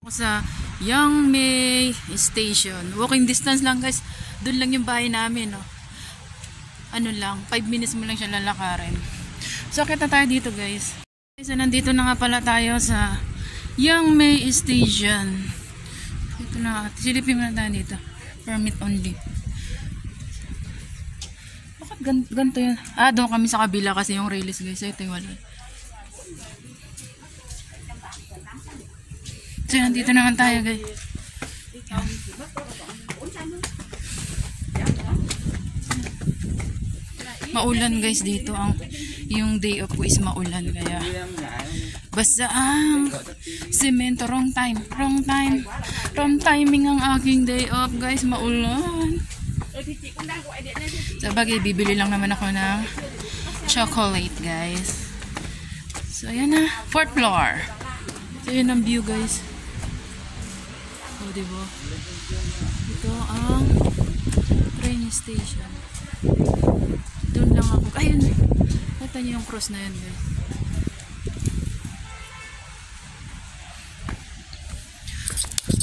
Sa Yangmei Station. Walking distance lang guys. Doon lang yung bahay namin. No? Ano lang, 5 minutes mo lang siya lalakarin. So, kita tayo dito guys. So, nandito na nga pala tayo sa Yangmei Station. Ito na. Silipin mo na tayo dito. Permit only. Bakit ganito yun? Ah, doon kami sa kabila kasi yung release guys. Ito yung wala. So, nandito naman tayo guys. Maulan guys dito. Yung day off ko is maulan. Kaya basta ang semento. Wrong timing ang aking day off guys. Maulan. So, bagay, bibili lang naman ako ng chocolate guys. So, ayan na. 4th floor. So, ayan ang view guys. O, diba? Ito ang train station. Doon lang ako. Ayun. Nakita niyo yung cross na yan guys.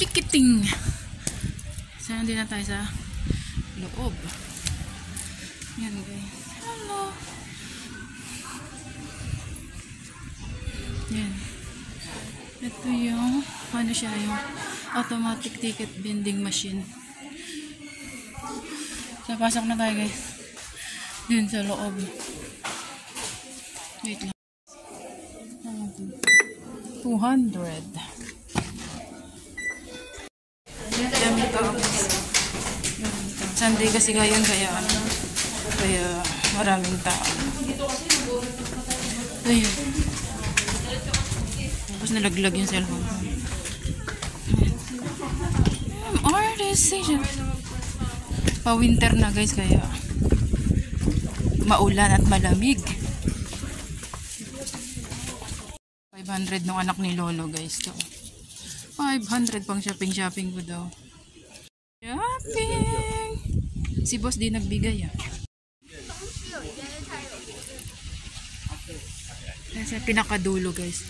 Ticketing. So, nandito na tayo sa loob. Yan guys. Hello. Yan. Ito yung ano siya, yung automatic ticket vending machine. So, pasok na tayo guys. Dun sa loob. Wait lang. 200. Sunday kasi ngayon kaya maraming tao. Ayun. Tapos nalaglag yung cellphone. Pa-winter na guys kaya maulan at malamig. 500 nung anak ni Lolo guys. So, 500 pang shopping ko daw. Shopping! Si boss di nagbigay ah. Nasa pinakadulo guys.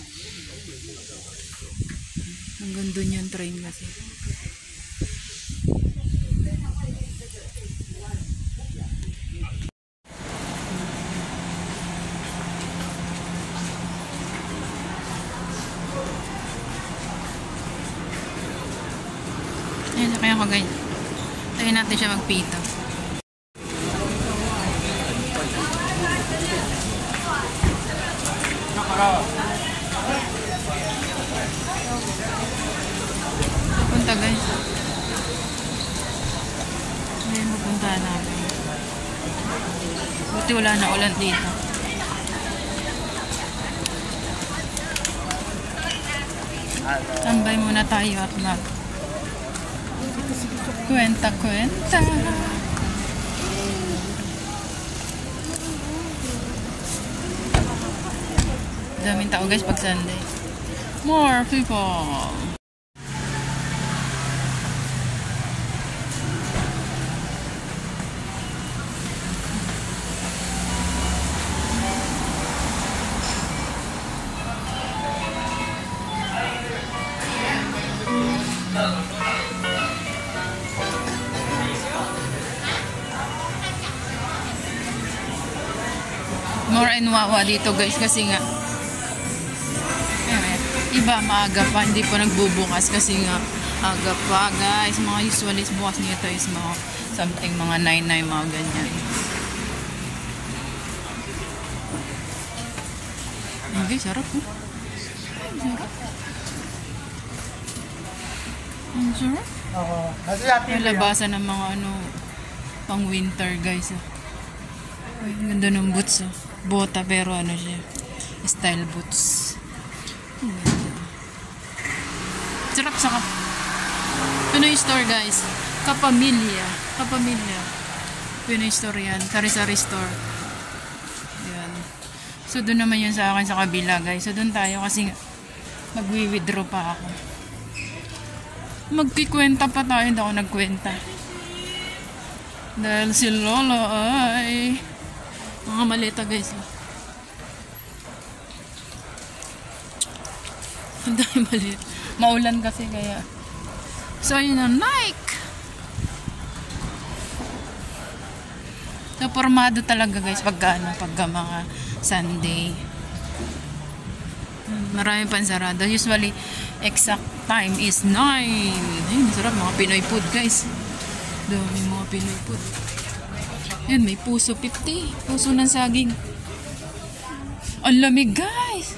Hanggang dun yung train kasi. Ayan, kaya ko guys. Tayo natin siya magpito. Punta guys. Ayan, pupunta natin. Buti wala na ulan dito. Tambay muna tayo at kwenta. Daming tao guys pag Sunday. More people. More and wawa dito guys kasi nga iba maaga pa, hindi pa nagbubukas kasi nga aga pa guys. Mga usually bukas nito is mga something mga 9 mga ganyan. Okay, sarap oh. Ang sarap. Yung labasan ng mga ano pang winter guys oh. Ay, ganda ng boots oh. Bota pero ano siya, style boots. Sarap sa Pinoy store guys. Kapamilya. Pinoy store yan. Sari-sari store. Yan. So doon naman yun sa akin sa kabila guys. So doon tayo kasi magwi-withdraw pa ako. Magkikwenta pa tayo. Hindi ako nagkwenta. Dahil si Lolo ay mga maleta guys. Ang dami maliit. Maulan kasi kaya. So, yun ang Nike. So, formado talaga guys pagka mga Sunday. Marami pang sarado. Usually, exact time is 9. Ay, masarap mga Pinoy food guys. Dami mga Pinoy food. Yan, may puso 50. Puso ng saging. Ang lamig guys.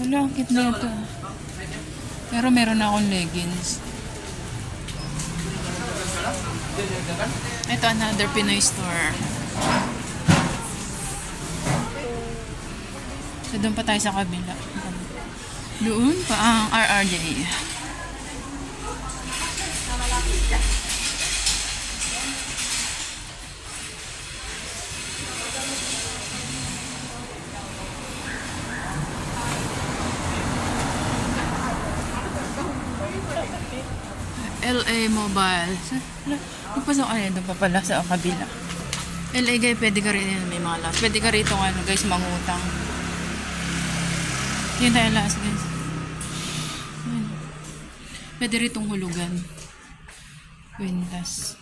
Wala, ang cute na ito. Pero meron na akong leggings. Ito, another Pinoy store. So, doon pa tayo sa kabila. Doon pa ang RRJ. LA Mobile. Magpasok ka doon pa pala sa kabila. LA guys, pwede ka rin may mga last. Pwede ka rito guys, mangutang. Yan tayo last guys. Yan. Pwede ritong hulugan. Kwintas.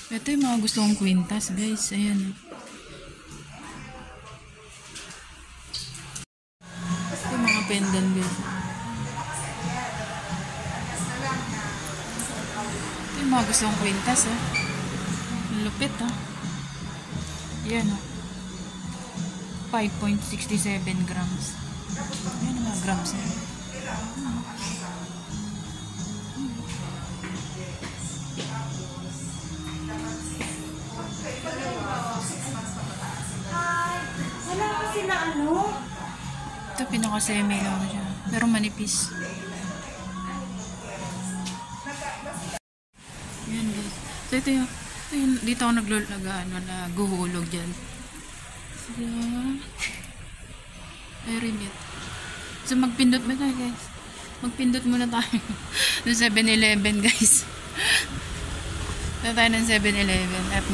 Ito yung mga gusto kong kwintas guys. Ayan. Ito yung mga pendant guys. Ito yung mga gusto kong kwintas lupit yan 5.67 grams. Yan mga grams Wala kasi na ito pinaka-semi lang siya pero manipis. Yan guys. So ito yung dito ako naguhulog dyan. So, very neat. So magpindot ba tayo guys? Magpindot muna tayo ng 7-Eleven guys. Ito tayo ng 7-Eleven at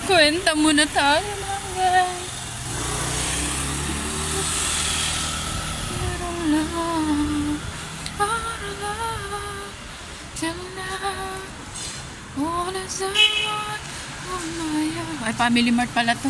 kwenta muna tayo mga guys. Ay, Family Mart pala to.